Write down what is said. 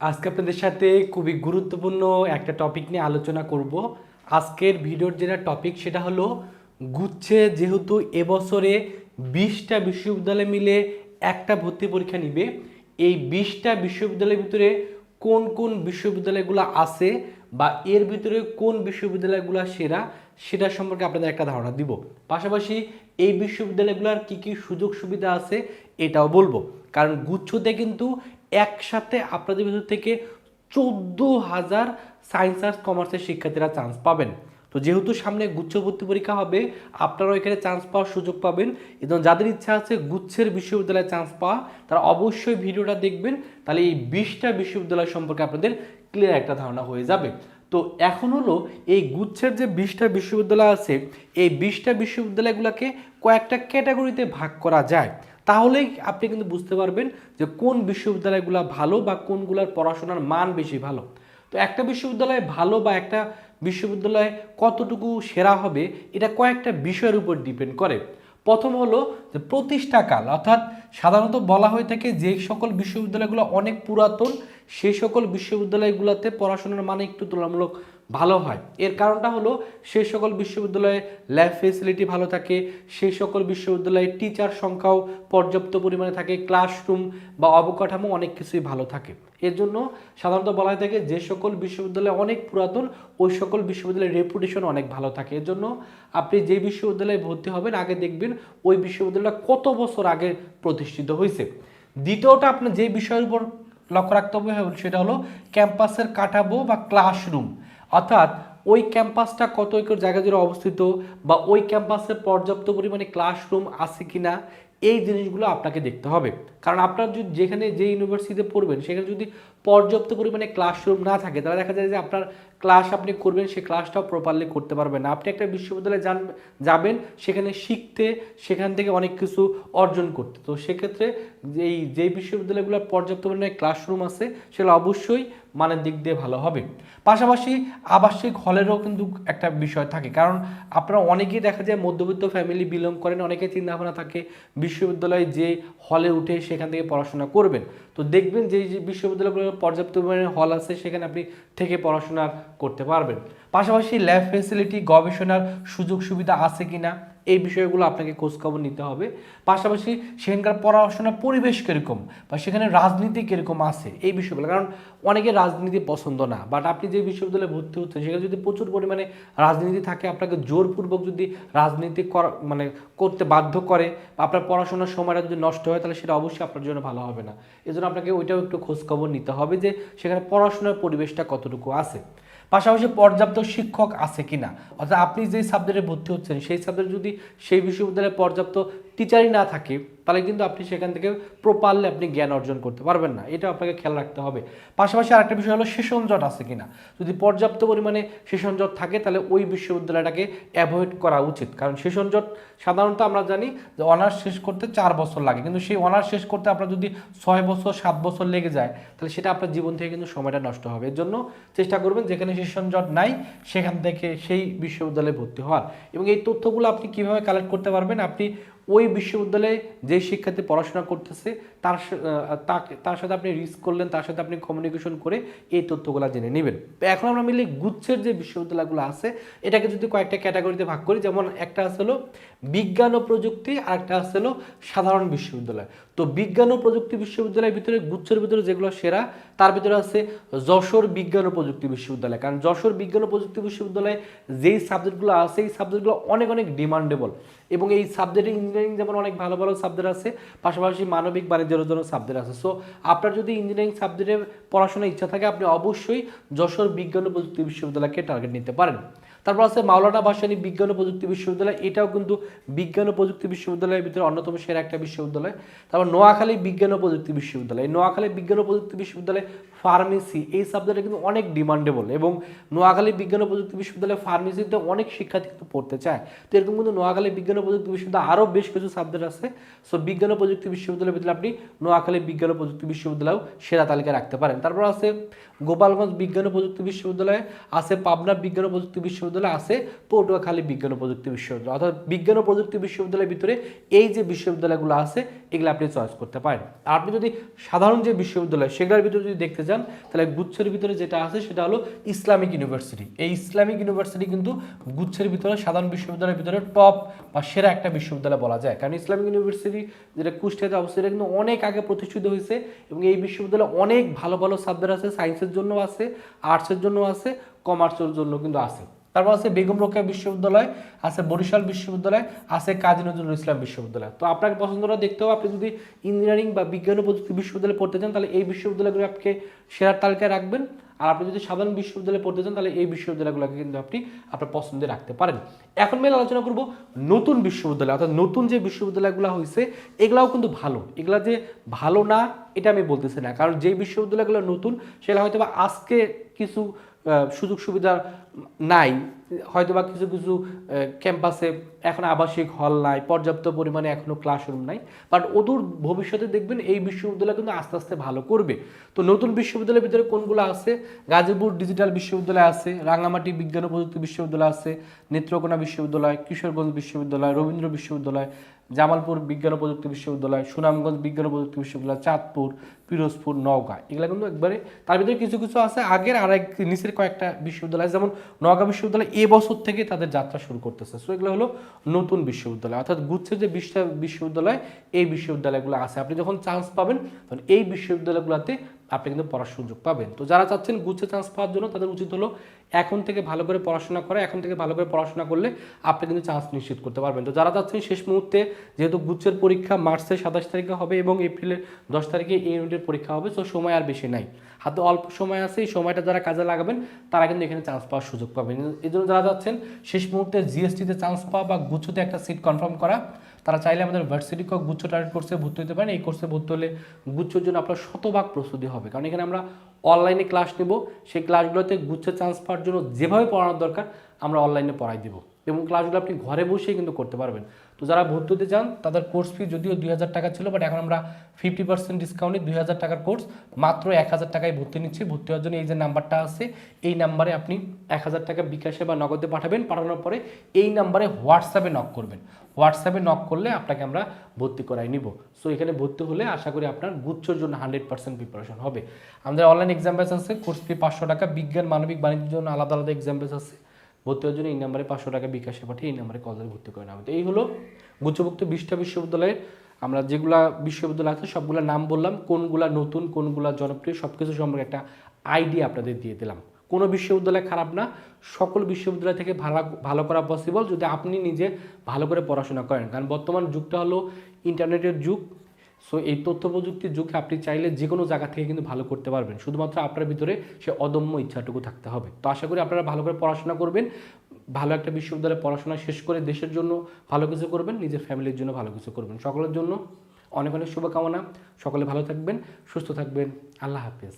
আজকে আপনাদের সাথে খুবই গুরুত্বপূর্ণ একটা টপিক নিয়ে আলোচনা করব। আজকের ভিডিওর যেটা টপিক সেটা হলো গুচ্ছে যেহেতু এবছরে 20টা বিশ্ববিদ্যালয় মিলে একটা ভর্তি পরীক্ষা নিবে, এই 20টা বিশ্ববিদ্যালয়ের ভিতরে কোন কোন বিশ্ববিদ্যালয়গুলো আছে বা এর ভিতরে কোন বিশ্ববিদ্যালয়গুলো সেরা সেটা সম্পর্কে আপনাদের একটা ধারণা দিব। পাশাপাশি এই বিশ্ববিদ্যালয়গুলোর কি কি সুযোগ সুবিধা আছে এটাও বলবো, কারণ গুচ্ছতে কিন্তু একসাথে আপনাদের ভিতর থেকে 14,000 সায়েন্স আর্টস কমার্সের শিক্ষার্থীরা চান্স পাবেন। তো যেহেতু সামনে গুচ্ছ ভর্তি পরীক্ষা হবে, আপনারাও এখানে চান্স পাওয়ার সুযোগ পাবেন এবং যাদের ইচ্ছা আছে গুচ্ছের বিশ্ববিদ্যালয়ে চান্স পাওয়া তারা অবশ্যই ভিডিওটা দেখবেন, তাহলে এই 20টা বিশ্ববিদ্যালয় সম্পর্কে আপনাদের ক্লিয়ার একটা ধারণা হয়ে যাবে। তো এখন হলো এই গুচ্ছের যে 20টা বিশ্ববিদ্যালয় আছে, এই 20টা বিশ্ববিদ্যালয়গুলোকে কয়েকটা ক্যাটাগরিতে ভাগ করা যায়, তাহলেই আপনি কিন্তু বুঝতে পারবেন যে কোন বিশ্ববিদ্যালয়গুলো ভালো বা কোনগুলোর পড়াশোনার মান বেশি ভালো। তো একটা বিশ্ববিদ্যালয় ভালো বা একটা বিশ্ববিদ্যালয় কতটুকু সেরা হবে এটা কয়েকটা বিষয়ের উপর ডিপেন্ড করে। প্রথম হলো যে প্রতিষ্ঠাকাল, অর্থাৎ সাধারণত বলা হয়ে থাকে যে সকল বিশ্ববিদ্যালয়গুলো অনেক পুরাতন সেই সকল বিশ্ববিদ্যালয়গুলোতে পড়াশোনার মান একটু তুলনামূলক ভালো হয়। এর কারণটা হলো সেই সকল বিশ্ববিদ্যালয়ে ল্যাব ফেসিলিটি ভালো থাকে, সেই সকল বিশ্ববিদ্যালয়ে টিচার সংখ্যাও পর্যাপ্ত পরিমাণে থাকে, ক্লাসরুম বা অবকাঠামো অনেক কিছুই ভালো থাকে। এর জন্য সাধারণত বলা হয়ে থাকে যে সকল বিশ্ববিদ্যালয় অনেক পুরাতন ওই সকল বিশ্ববিদ্যালয়ের রেপুটেশন অনেক ভালো থাকে। এর জন্য আপনি যে বিশ্ববিদ্যালয়ে ভর্তি হবেন আগে দেখবেন ওই বিশ্ববিদ্যালয় কত বছর আগে প্রতিষ্ঠিত হয়েছে। দ্বিতীয়টা আপনার যে বিষয়ের উপর লক্ষ্য রাখতে হবে সেটা হলো ক্যাম্পাসের কাঠামো বা ক্লাসরুম, অর্থাৎ ওই ক্যাম্পাসটা কত একর জায়গা জুড়ে অবস্থিত বা ওই ক্যাম্পাসে পর্যাপ্ত পরিমাণে ক্লাসরুম আছে কিনা, এই জিনিসগুলো আপনাকে দেখতে হবে। কারণ আপনার যদি যেখানে যে ইউনিভার্সিটিতে পড়বেন সেখানে যদি পর্যাপ্ত পরিমাণে ক্লাসরুম না থাকে তাহলে দেখা যায় যে আপনার ক্লাস আপনি করবেন সেই ক্লাসটাও প্রপারলি করতে পারবেন না। আপনি একটা বিশ্ববিদ্যালয়ে যাবেন সেখানে শিখতে, সেখান থেকে অনেক কিছু অর্জন করতে। তো সেক্ষেত্রে যেই বিশ্ববিদ্যালয়গুলোর পর্যাপ্ত পরিমাণে ক্লাসরুম আছে সেগুলো অবশ্যই মানের দিক দিয়ে ভালো হবে। পাশাপাশি আবাসিক হলেরও কিন্তু একটা বিষয় থাকে, কারণ আপনারা অনেকেই দেখা যায় মধ্যবিত্ত ফ্যামিলি বিলং করেন, অনেকেই চিন্তাভাবনা থাকে বিশ্ববিদ্যালয়ে যে হলে উঠে সেখান থেকে পড়াশোনা করবেন। তো দেখবেন যে বিশ্ববিদ্যালয়গুলোর পর্যাপ্ত পরিমাণে হল আছে সেখানে আপনি থেকে পড়াশোনা করতে পারবেন। পাশাপাশি ল্যাব ফেসিলিটি, গবেষণার সুযোগ সুবিধা আছে কিনা এই বিষয়গুলো আপনাকে খোঁজখবর নিতে হবে। পাশাপাশি সেখানকার পড়াশোনার পরিবেশ কীরকম বা সেখানে রাজনীতি কীরকম আছে এই বিষয়গুলো, কারণ অনেকে রাজনীতি পছন্দ না, বাট আপনি যে বিশ্ববিদ্যালয়ে ভর্তি হচ্ছেন সেখানে যদি প্রচুর পরিমাণে রাজনীতি থাকে, আপনাকে জোরপূর্বক যদি রাজনীতি করতে বাধ্য করে বা আপনার পড়াশোনার সময়টা যদি নষ্ট হয় তাহলে সেটা অবশ্যই আপনার জন্য ভালো হবে না। এজন্য আপনাকে ওইটাও একটু খোঁজখবর নিতে হবে যে সেখানে পড়াশোনার পরিবেশটা কতটুকু আছে। পাশাপাশি পর্যাপ্ত শিক্ষক আছে কিনা, অর্থাৎ আপনি যেই সাবজেক্টে ভর্তি হচ্ছেন সেই সাবজেক্ট যদি সেই বিশ্ববিদ্যালয়ে পর্যাপ্ত টিচারই না থাকে তাহলে কিন্তু আপনি সেখান থেকে প্রপারলি আপনি জ্ঞান অর্জন করতে পারবেন না, এটা আপনাকে খেয়াল রাখতে হবে। পাশাপাশি আরেকটা বিষয় হলো সেশন জট আছে কিনা, যদি পর্যাপ্ত পরিমাণে সেশন জট থাকে তাহলে ওই বিশ্ববিদ্যালয়টাকে অ্যাভয়েড করা উচিত, কারণ সেশন জট সাধারণত আমরা জানি যে অনার্স শেষ করতে 4 বছর লাগে, কিন্তু সেই অনার্স শেষ করতে আপনার যদি 6 বছর 7 বছর লেগে যায় তাহলে সেটা আপনার জীবন থেকে কিন্তু সময়টা নষ্ট হবে। এর জন্য চেষ্টা করবেন যেখানে সেশন জট নাই সেখান থেকে সেই বিশ্ববিদ্যালয়ে ভর্তি হওয়ার। এবং এই তথ্যগুলো আপনি কিভাবে কালেক্ট করতে পারবেন, আপনি ওই বিশ্ববিদ্যালয়ে যে শিক্ষার্থী পড়াশোনা করতেছে তার সাথে আপনি রিস্ক করলেন, তার সাথে আপনি কমিউনিকেশন করে এই তথ্যগুলো জেনে নেবেন। তো এখন আমরা মিলে গুচ্ছের যে বিশ্ববিদ্যালয়গুলো আছে এটাকে যদি কয়েকটা ক্যাটাগরিতে ভাগ করি, যেমন একটা আছে হলো বিজ্ঞান ও প্রযুক্তি আর একটা আছে হলো সাধারণ বিশ্ববিদ্যালয়। তো বিজ্ঞান ও প্রযুক্তি বিশ্ববিদ্যালয়ের ভিতরে গুচ্ছের ভিতরে যেগুলো সেরা তার ভিতরে আছে যশোর বিজ্ঞান ও প্রযুক্তি বিশ্ববিদ্যালয়, কারণ যশোর বিজ্ঞান ও প্রযুক্তি বিশ্ববিদ্যালয়ে যেই সাবজেক্টগুলো আছে এই সাবজেক্টগুলো অনেক অনেক ডিমান্ডেবল এবং এই সাবজেক্টে ইঞ্জিনিয়ারিং যেমন অনেক ভালো ভালো সাবজেক্ট আছে, পাশাপাশি মানবিক বাণিজ্যের জন্য সাবজেক্ট আছে। সো আপনার যদি ইঞ্জিনিয়ারিং সাবজেক্টে পড়াশোনার ইচ্ছা থাকে আপনি অবশ্যই যশোর বিজ্ঞান ও প্রযুক্তি বিশ্ববিদ্যালয়কে টার্গেট নিতে পারেন। তারপর আছে মাওলানা ভাসানী বিজ্ঞান ও প্রযুক্তি বিশ্ববিদ্যালয়, এটাও কিন্তু বিজ্ঞান ও প্রযুক্তি বিশ্ববিদ্যালয়ের ভিতরে অন্যতম সেরা একটা বিশ্ববিদ্যালয়। তারপর নোয়াখালী বিজ্ঞান ও প্রযুক্তি বিশ্ববিদ্যালয়, নোয়াখালী বিজ্ঞান ও প্রযুক্তি বিশ্ববিদ্যালয় ফার্মেসি এই সাবজেক্টে কিন্তু অনেক ডিমান্ডেবল এবং নোয়াখালী বিজ্ঞান ও প্রযুক্তি বিশ্ববিদ্যালয় ফার্মেসিতে অনেক শিক্ষার্থী কিন্তু পড়তে চায়। তো এরকম কিন্তু নোয়াখালী বিজ্ঞান ও প্রযুক্তি বিশ্ববিদ্যালয় আরও বেশ কিছু সাবজেক্ট আছে। সো বিজ্ঞান ও প্রযুক্তি বিশ্ববিদ্যালয়ের ভিতরে আপনি নোয়াখালী বিজ্ঞান ও প্রযুক্তি বিশ্ববিদ্যালয় সেরা তালিকা রাখতে পারেন। তারপর আছে গোপালগঞ্জ বিজ্ঞান ও প্রযুক্তি বিশ্ববিদ্যালয়, আছে পাবনা বিজ্ঞান ও প্রযুক্তি বিশ্ববিদ্যালয়, বিশ্ববিদ্যালয় আছে পটুয়াখালী বিজ্ঞান ও প্রযুক্তি বিশ্ববিদ্যালয়, অর্থাৎ বিজ্ঞান ও প্রযুক্তি বিশ্ববিদ্যালয়ের ভিতরে এই যে বিশ্ববিদ্যালয়গুলো আছে এগুলো আপনি চয়েস করতে পারেন। আর আপনি যদি সাধারণ যে বিশ্ববিদ্যালয় সেগুলোর ভিতরে যদি দেখতে চান তাহলে গুচ্ছের ভিতরে যেটা আছে সেটা হলো ইসলামিক ইউনিভার্সিটি। এই ইসলামিক ইউনিভার্সিটি কিন্তু গুচ্ছের ভিতরে সাধারণ বিশ্ববিদ্যালয়ের ভিতরে টপ বা সেরা একটা বিশ্ববিদ্যালয় বলা যায়, কারণ ইসলামিক ইউনিভার্সিটি যেটা কুষ্টিয়াতে অবস্থিত এটা কিন্তু অনেক আগে প্রতিষ্ঠিত হয়েছে এবং এই বিশ্ববিদ্যালয়ে অনেক ভালো ভালো সাবজেক্ট আছে, সায়েন্সের জন্য আছে, আর্টসের জন্য আছে, কমার্সের জন্য কিন্তু আছে। তারপর আছে বেগম রোকেয়া বিশ্ববিদ্যালয়, আছে বরিশাল বিশ্ববিদ্যালয়, আছে কাজী নজরুল ইসলাম বিশ্ববিদ্যালয়। তো আপনাকে পছন্দটা দেখতে হবে, আপনি যদি ইঞ্জিনিয়ারিং বা বিজ্ঞান ও প্রযুক্তি বিশ্ববিদ্যালয়ে পড়তে চান তাহলে এই বিশ্ববিদ্যালয়গুলো আপনাকে সেরার তালিকায় রাখবেন। আর আপনি যদি সাধারণ বিশ্ববিদ্যালয়ে পড়তে চান তাহলে এই বিশ্ববিদ্যালয়গুলোকে কিন্তু আপনি আপনার পছন্দে রাখতে পারেন। এখন মেলে আলোচনা করব নতুন বিশ্ববিদ্যালয়, অর্থাৎ নতুন যে বিশ্ববিদ্যালয়গুলো হয়েছে এগুলাও কিন্তু ভালো, এগুলা যে ভালো না এটা আমি বলতেছি না, কারণ যেই বিশ্ববিদ্যালয়গুলো নতুন সেটা হয়তো বা আজকে কিছু সুযোগ সুবিধা নাই, হয়তোবা কিছু কিছু ক্যাম্পাসে এখন আবাসিক হল নাই, পর্যাপ্ত পরিমাণে এখনো ক্লাসরুম নাই, বাট অদূর ভবিষ্যতে দেখবেন এই বিশ্ববিদ্যালয় কিন্তু আস্তে আস্তে ভালো করবে। তো নতুন বিশ্ববিদ্যালয়ের ভিতরে কোনগুলো আছে? গাজীপুর ডিজিটাল বিশ্ববিদ্যালয় আছে, রাঙামাটি বিজ্ঞান ও প্রযুক্তি বিশ্ববিদ্যালয় আছে, নেত্রকোনা বিশ্ববিদ্যালয়, কিশোরগঞ্জ বিশ্ববিদ্যালয়, রবীন্দ্র বিশ্ববিদ্যালয়, জামালপুর বিজ্ঞান ও প্রযুক্তি বিশ্ববিদ্যালয়, সুনামগঞ্জ বিজ্ঞান ও প্রযুক্তি বিশ্ববিদ্যালয়, চাঁদপুর, পিরোজপুর, নওগাঁ, এগুলো কিন্তু একবারে তার ভিতরে কিছু কিছু আছে আগের আর এক নিচের কয়েকটা বিশ্ববিদ্যালয়, যেমন নওগাঁ বিশ্ববিদ্যালয় এবছর থেকে তাদের যাত্রা শুরু করতেছে। সো এগুলো হলো নতুন বিশ্ববিদ্যালয়, অর্থাৎ গুচ্ছের যে 20টা বিশ্ববিদ্যালয় এই বিশ্ববিদ্যালয়গুলো আছে, আপনি যখন চান্স পাবেন তখন এই বিশ্ববিদ্যালয়গুলোতে আপনি কিন্তু পড়ার সুযোগ পাবেন। তো যারা চাচ্ছেন গুচ্ছে চান্স পাওয়ার জন্য তাদের উচিত হলো এখন থেকে ভালো করে পড়াশোনা করা, এখন থেকে ভালো করে পড়াশোনা করলে আপনি কিন্তু চান্স নিশ্চিত করতে পারবেন। তো যারা চাচ্ছেন শেষ মুহূর্তে, যেহেতু গুচ্ছের পরীক্ষা মার্চের 27 তারিখে হবে এবং এপ্রিলের 10 তারিখে এই ইউনিটের পরীক্ষা হবে, তো সময় আর বেশি নাই, হাতে অল্প সময় আছে, এই সময়টা যারা কাজে লাগাবেন তারা কিন্তু এখানে চান্স পাওয়ার সুযোগ পাবেন। এই জন্য যারা যাচ্ছেন শেষ মুহূর্তে জিএসটিতে চান্স পাওয়া বা গুচ্ছতে একটা সিট কনফার্ম করা, তারা চাইলে আমাদের ভার্সিটি গুচ্ছ টার্গেট কোর্সে ভর্তি হতে পারেন। এই কোর্সে ভর্তি হলে গুচ্ছর জন্য আপনার শতভাগ প্রস্তুতি হবে, কারণ এখানে আমরা অনলাইনে ক্লাস নেব, সেই ক্লাসগুলোতে গুচ্ছের চান্স পাওয়ার জন্য যেভাবে পড়ানোর দরকার আমরা অনলাইনে পড়াই দেবো এবং ক্লাসগুলো আপনি ঘরে বসেই কিন্তু করতে পারবেন। তো যারা ভর্তি হতে চান তাদের কোর্স ফি যদিও 2000 টাকা ছিল, বাট এখন আমরা 50% ডিসকাউন্টে 2000 টাকার কোর্স মাত্র 1000 টাকায় ভর্তি নিচ্ছি। ভর্তি হওয়ার জন্য এই যে নাম্বারটা আছে এই নাম্বারে আপনি 1000 টাকা বিকাশে বা নগদে পাঠাবেন, পাঠানোর পরে এই নাম্বারে হোয়াটসঅ্যাপে নক করবেন, হোয়াটসঅ্যাপে নক করলে আপনাকে আমরা ভর্তি করাই নিব। সো এখানে ভর্তি হলে আশা করি আপনার গুচ্ছর জন্য 100% প্রিপারেশন হবে। আমাদের অনলাইন এক্সাম ব্যাচ আছে, কোর্স ফি 500 টাকা, বিজ্ঞান মানবিক বাণিজ্যের জন্য আলাদা আলাদা এক্সাম ব্যাচ আছে। ভর্তি হওয়ার জন্য এই নাম্বারে 500 টাকা বিকাশে পাঠিয়ে এই নাম্বারে কল দিয়ে ভর্তি করে নেওয়া হবে। তো এই হলো গুচ্ছভুক্ত 20টা বিশ্ববিদ্যালয়ের আমরা যেগুলা বিশ্ববিদ্যালয় আছে সবগুলোর নাম বললাম, কোনগুলা নতুন কোনগুলা জনপ্রিয় সব কিছু সম্পর্কে একটা আইডিয়া আপনাদের দিয়ে দিলাম। কোনো বিশ্ববিদ্যালয় খারাপ না, সকল বিশ্ববিদ্যালয় থেকে ভালো করা পসিবল যদি আপনি নিজে ভালো করে পড়াশোনা করেন, কারণ বর্তমান যুগটা হলো ইন্টারনেটের যুগ। সো এই তথ্য প্রযুক্তির যুগে আপনি চাইলে যে কোনো জায়গা থেকে কিন্তু ভালো করতে পারবেন, শুধুমাত্র আপনার ভিতরে সে অদম্য ইচ্ছাটুকু থাকতে হবে। তো আশা করি আপনারা ভালো করে পড়াশোনা করবেন, ভালো একটা বিশ্ববিদ্যালয়ে পড়াশোনা শেষ করে দেশের জন্য ভালো কিছু করবেন, নিজের ফ্যামিলির জন্য ভালো কিছু করবেন। সকলের জন্য অনেক অনেক শুভকামনা, সকলে ভালো থাকবেন, সুস্থ থাকবেন, আল্লাহ হাফেজ।